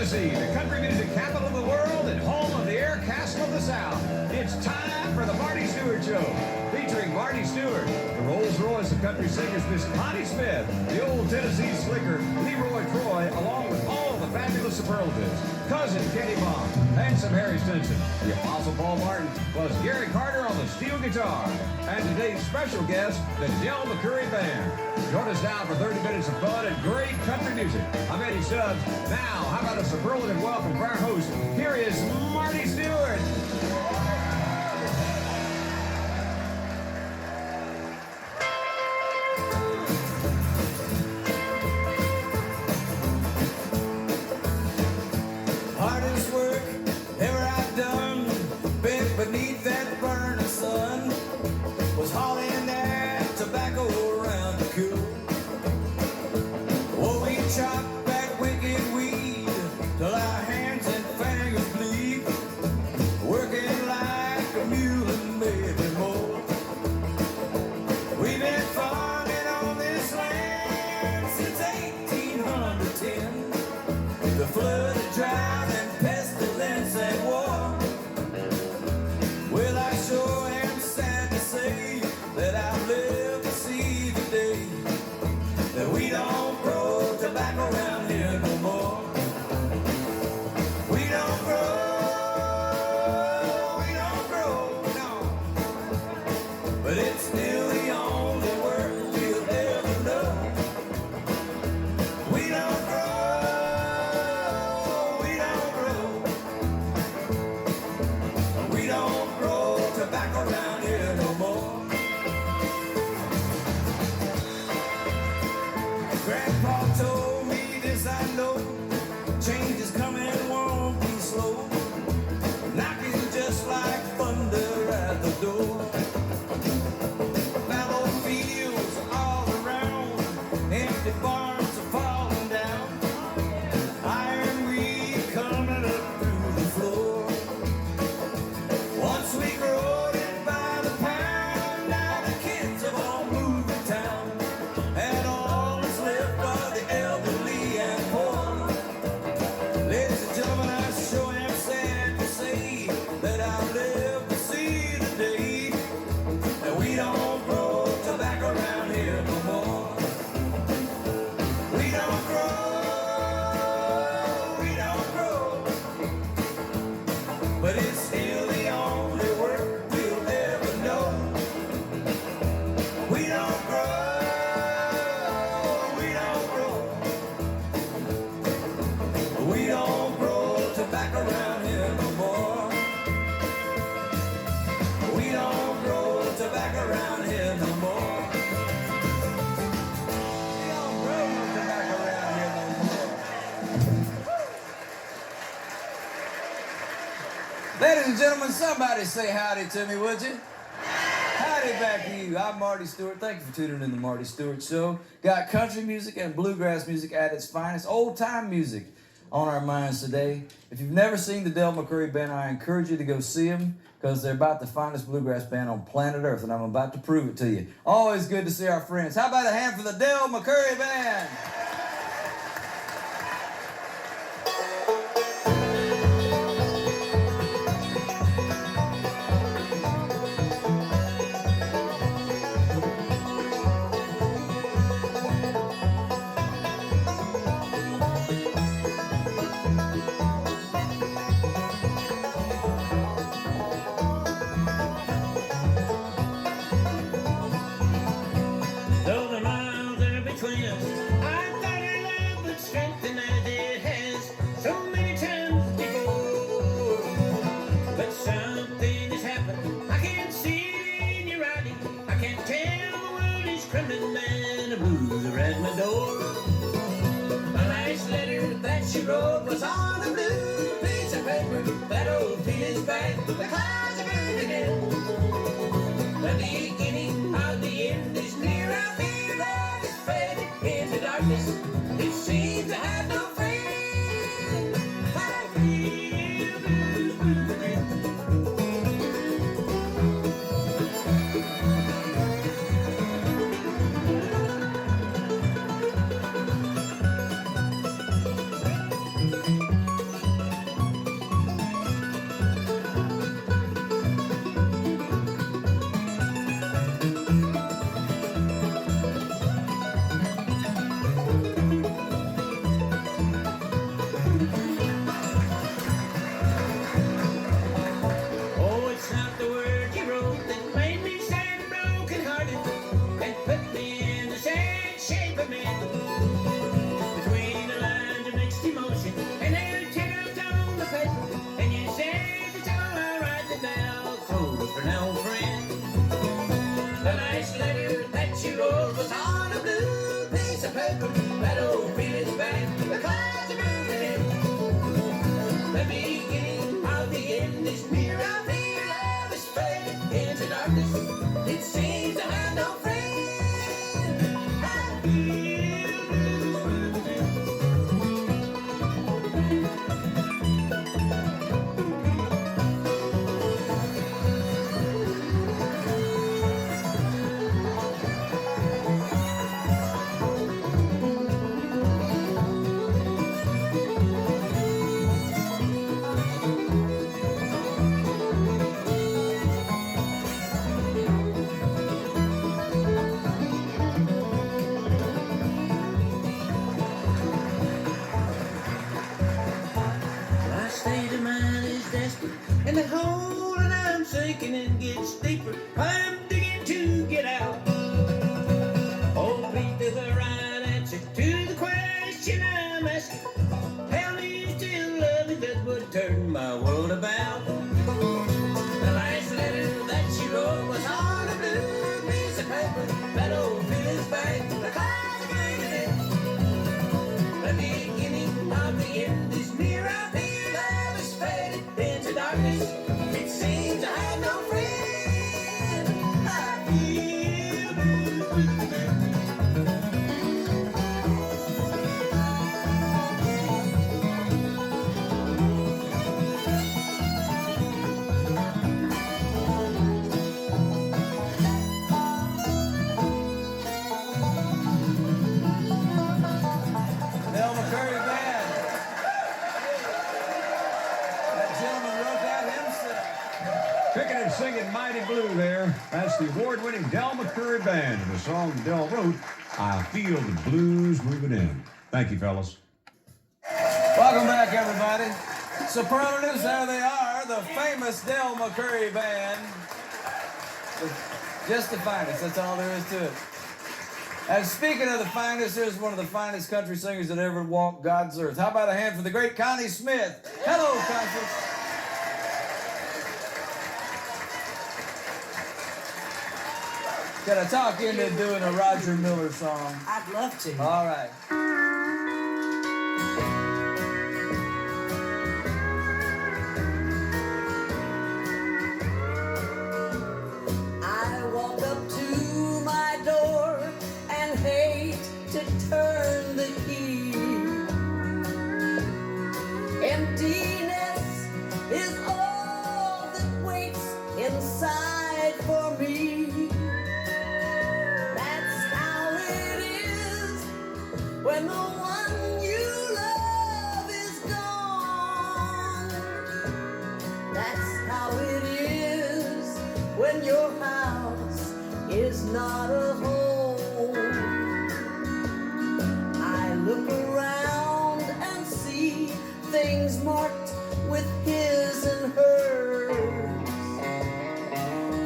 Tennessee, the country music capital of the world and home of the Air Castle of the South. It's time for the Marty Stuart Show, featuring Marty Stuart, the Rolls Royce of country singers Miss Connie Smith, the old Tennessee slicker Leroy, along with all the fabulous Superlatives, cousin Kenny Bond, and some Harry Stinson, the Apostle Paul Martin, plus Gary Carter on the steel guitar, and today's special guest, the McCoury Band. Join us now for 30 minutes of fun and great country music. I'm Eddie Stubbs. Now, how about a superlative welcome for our host? Here is Marty Stuart. Hardest work ever I've done, bent beneath that burning sun, was hauling that tobacco around the cool. Oh, we chopped that wicked weed till our hands and fingers bleed, working like a mule and maybe more. We've been farming on this land since 1810. The flood, the drought, and pestilence and war. Well, I sure am sad to say that I've lived to see the day that we don't grow tobacco around here no more. We don't grow, no. But it's still the only work we'll ever know. We don't grow. Tobacco around here no more. Grandpa told me this, I know. Change is coming, won't be slow. Knocking just like thunder at the door. Fallow fields all around, empty barns are falling down. Iron weed coming up through the floor. Once we grow it by the pound, now the kids have all moved to town, and all that's left are the elderly and poor. Ladies and gentlemen, I sure am sad to say that I've lived to see the day that we don't grow tobacco around here no more. We don't grow, but it's still the only work we'll ever know. We don't grow, we don't grow tobacco around here no more. We don't grow tobacco around here no more. We don't grow tobacco around here no more. Ladies and gentlemen, somebody say howdy to me, would you? Howdy back to you. I'm Marty Stuart. Thank you for tuning in to the Marty Stuart Show. Got country music and bluegrass music at its finest, old-time music on our minds today. If you've never seen the McCoury Band, I encourage you to go see them because they're about the finest bluegrass band on planet Earth, and I'm about to prove it to you. Always good to see our friends. How about a hand for the McCoury Band? Though the miles are between us, I thought our love would strengthen as it has so many times before. But something has happened. I can't see it in your writing. I can't tell the world is crumbling and the blues are at my door. My last letter that she wrote was on a blue piece of paper. That old feeling's back. The clouds are moving in. The beginning of the end is near. I feel that it's faded into darkness. It seems to have no friend. I feel blues, blues again. paper, that old feeling's back. The clouds are moving in. The beginning of the end is near. I feel love is fading into darkness. It seems to have no friend. I feel blue. My state of mind is desperate, and the hole that I'm sinking in gets deeper. I'm digging to get out. Oh, please do the right answer to the question I'm asking. Tell me you still love me, that would turn my world about. The last letter that she wrote was on a blue piece of paper. That old feeling's back, the clouds are bringing in. The beginning of the end is near. I feel love is faded into darkness. It seems I have no friend. I feel blue. Del McCoury Band. That gentleman wrote that himself. Picking and singing Mighty Blue there. That's the award-winning Del McCoury Band. And the song Del wrote, I Feel the Blues Moving In. Thank you, fellas. Welcome back, everybody. Superlatives, there they are, the famous Del McCoury Band. Just the finest, that's all there is to it. And speaking of the finest, here's one of the finest country singers that ever walked God's earth. How about a hand for the great Connie Smith? Hello, country. Can I talk you into doing a Roger Miller song? I'd love to. All right. I walk up to my door and hate to turn the key. Emptiness is all that waits inside for me. That's how it is when the one you love is gone. That's how it is when your house is not a home. I look around and see things marked with his and hers.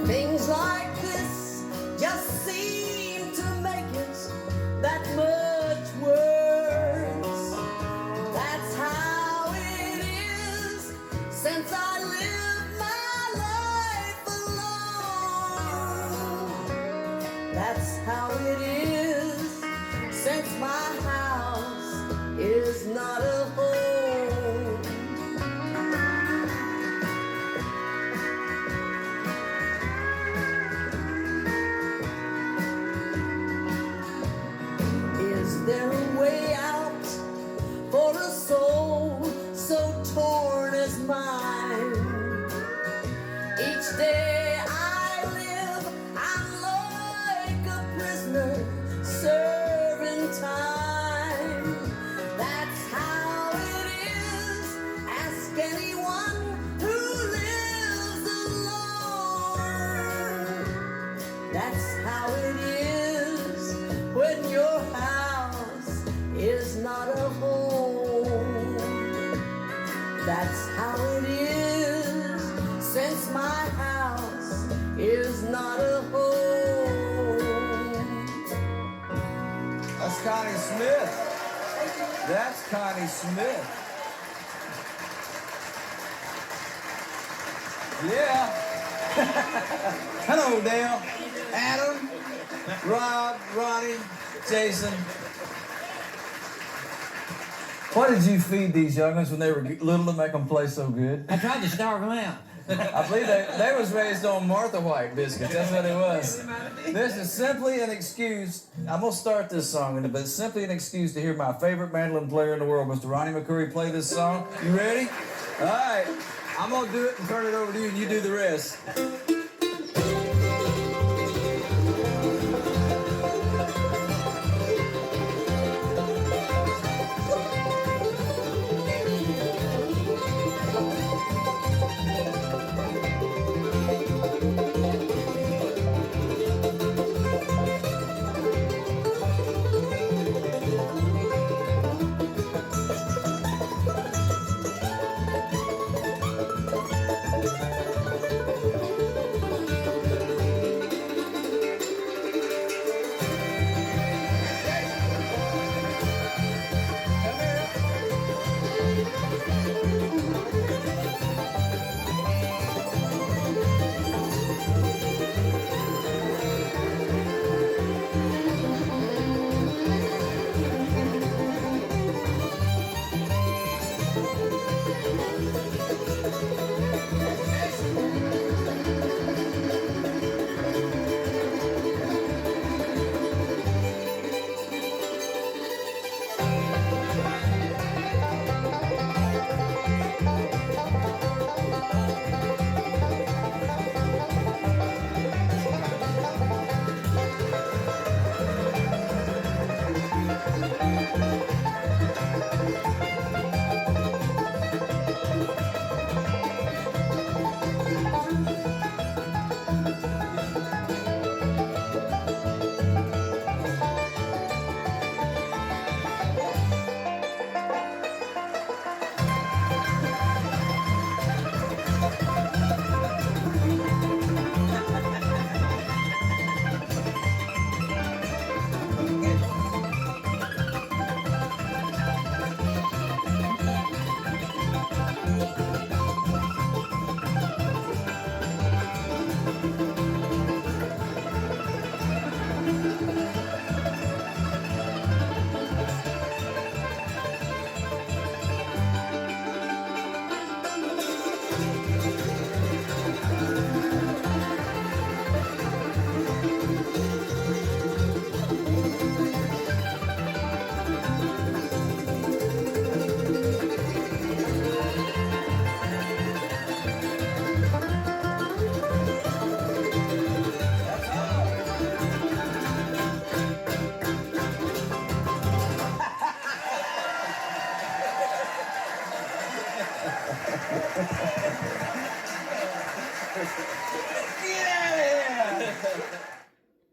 Things like this just seem to make it that much worse. That's how it is since I lived my life alone. That's how it is since my house is not a home. Is there a way out for a soul so torn as mine? Each day I live, I'm like a prisoner serving time. That's how it is. Ask anyone who lives alone. That's how it is when your house is not a home. That's how it is since my house is not a home. That's Connie Smith. That's Connie Smith. Yeah. Hello, Dale. Adam, Rob, Ronnie, Jason. What did you feed these young'uns when they were little to make them play so good? I tried to starve them out. I believe they was raised on Martha White biscuits. That's what it was. This is simply an excuse. I'm going to start this song, but it's simply an excuse to hear my favorite mandolin player in the world, Mr. Ronnie McCoury, play this song. You ready? All right. I'm going to do it and turn it over to you, and you do the rest.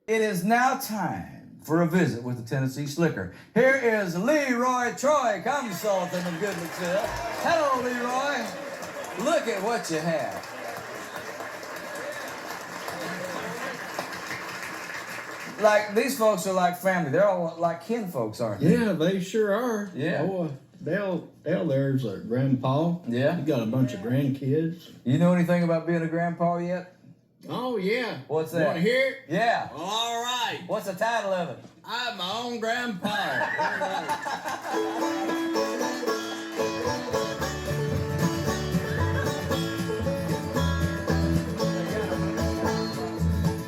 It is now time for a visit with the Tennessee Slicker. Here is Leroy Troy, consultant of Goodlettsville. Hello, Leroy. Look at what you have. Like, these folks are like family. They're all like kin folks, aren't they? Yeah, they sure are. Yeah. Boy, Dale there's a grandpa. Yeah. He got a bunch of grandkids. You know anything about being a grandpa yet? Oh, yeah. What's that? Want to hear it? Yeah. All right. What's the title of it? I'm my own grandpa.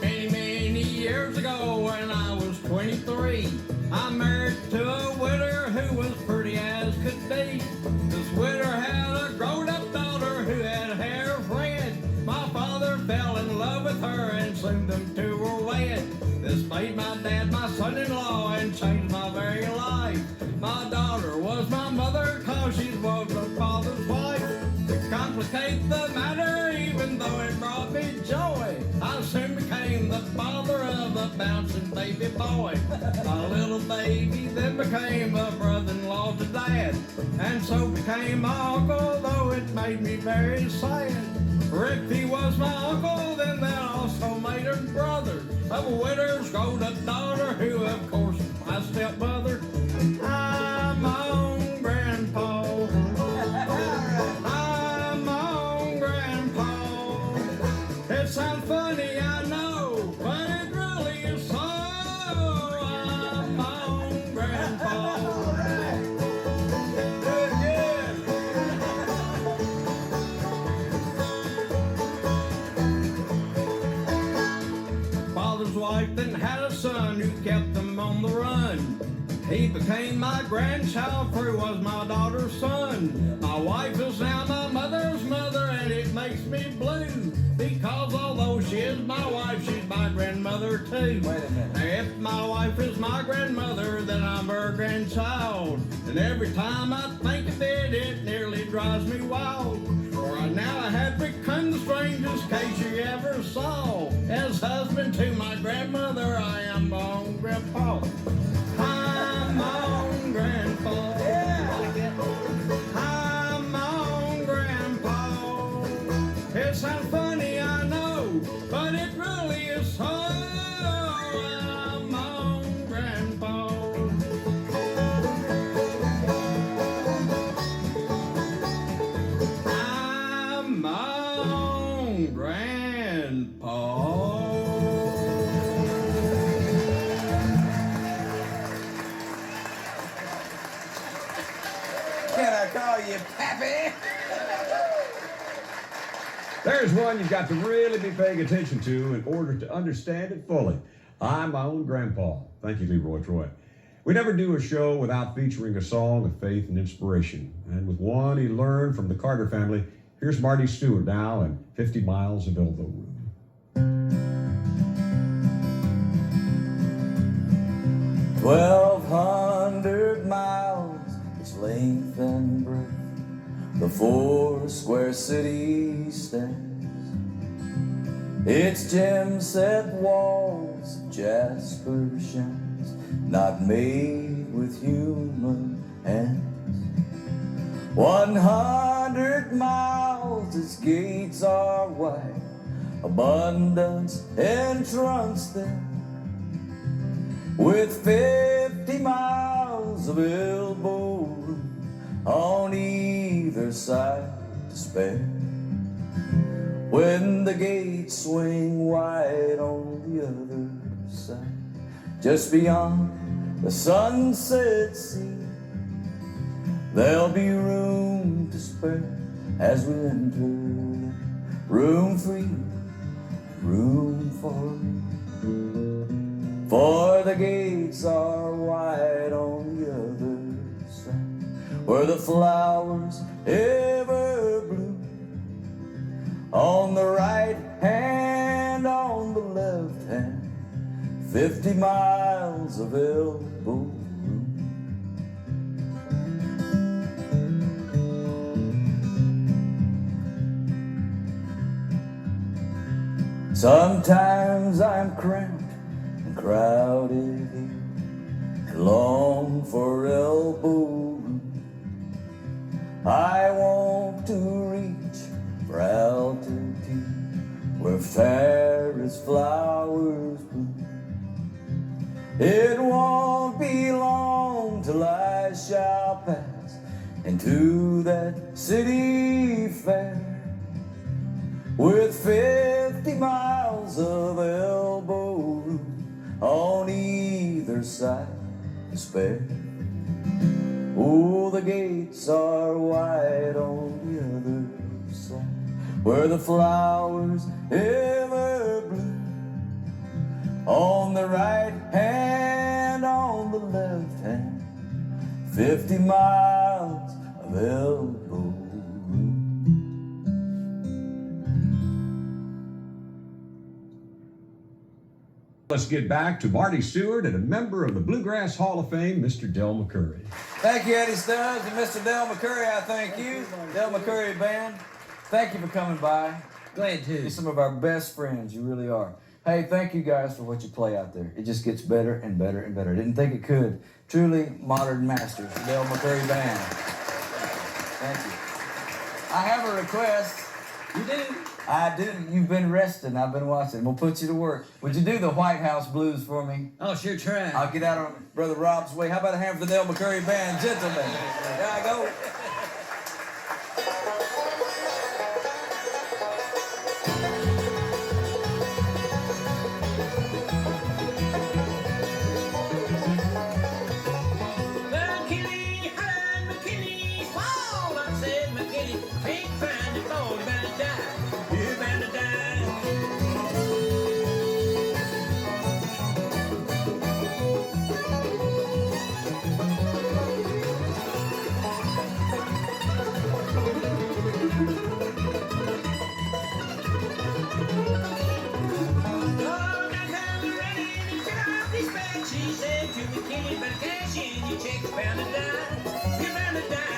Many years ago when I was 23, I married to a widow who was pretty as could be. This widow had a grown-up daughter who had hair red. My father fell in love with her and soon them two were wed. This made my dad my son-in-law and changed my very life. My daughter was my mother 'cause she was my father's wife. To complicate the matter, even though it brought me joy, I soon became the father of a bouncing baby boy. My little baby then became a brother-in-law to dad, and so became my uncle, though it made me very sad. For if he was my uncle, then that also made him brother of a widow's grown-up daughter, who of course is my stepmother. I'm my own grandpa. I'm my own grandpa. It sounds funny, I know, but it really is so. I'm my own grandpa. son. He became my grandchild, for he was my daughter's son. My wife is now my mother's mother, and it makes me blue. Because although she is my wife, she's my grandmother too. Wait a minute. If my wife is my grandmother, then I'm her grandchild. And every time I think of it, it nearly drives me wild. For now I have become the strangest case you ever saw. As husband to my grandmother, I am my own grandpa. I'm my own grandpa. I'm my own grandpa. It sounds funny, I know, but it really is so. I'm my own grandpa. I'm my own grandpa. Can I call you Pappy? There's one you've got to really be paying attention to in order to understand it fully. I'm my own grandpa. Thank you, Leroy Troy. We never do a show without featuring a song of faith and inspiration. And with one he learned from the Carter family, here's Marty Stuart now and 50 Miles of Elbow Room. 1,200 miles, its length and breadth, the 4 square city stands. Its gem-set walls of jasper shines, not made with human hands. 100 miles, its gates are wide, abundance entrance there. With 50 miles of elbow room on either side to spare. When the gates swing wide on the other side, just beyond the sunset sea, there'll be room to spare as we enter. Room for you, room for me. For the gates are wide on the other side, where the flowers ever bloom. On the right hand, on the left hand, 50 miles of elbow room. Sometimes I'm cramped and crowded here, and long for elbow room. I want to reach for altitude where fairest flowers bloom. It won't be long till I shall pass into that city fair, with 50 miles of elbow room on either side to spare. Oh, the gates are wide on the other side, where the flowers ever bloom. On the right hand, on the left hand, 50 miles of elbow room. Let's get back to Marty Stuart and a member of the Bluegrass Hall of Fame, Mr. Del McCoury. Thank you, Eddie Stubbs, and Mr. Del McCoury, I thank you. Del McCoury Band, thank you for coming by. Glad to. You're some of our best friends, you really are. Hey, thank you guys for what you play out there. It just gets better and better and better. Didn't think it could. Truly modern masters, the Del McCoury Band. Thank you. I have a request. You do? I do. You've been resting. I've been watching. We'll put you to work. Would you do the White House Blues for me? I'll sure try. I'll get out of Brother Rob's way. How about a hand for the Del McCoury Band, gentlemen? There I go. McKinney, hi, McKinney, fall. I said, McKinney, ain't fine to fall. You better die. You better die. said to McKinney, better cash in your check, you're bound to die. You're bound to die.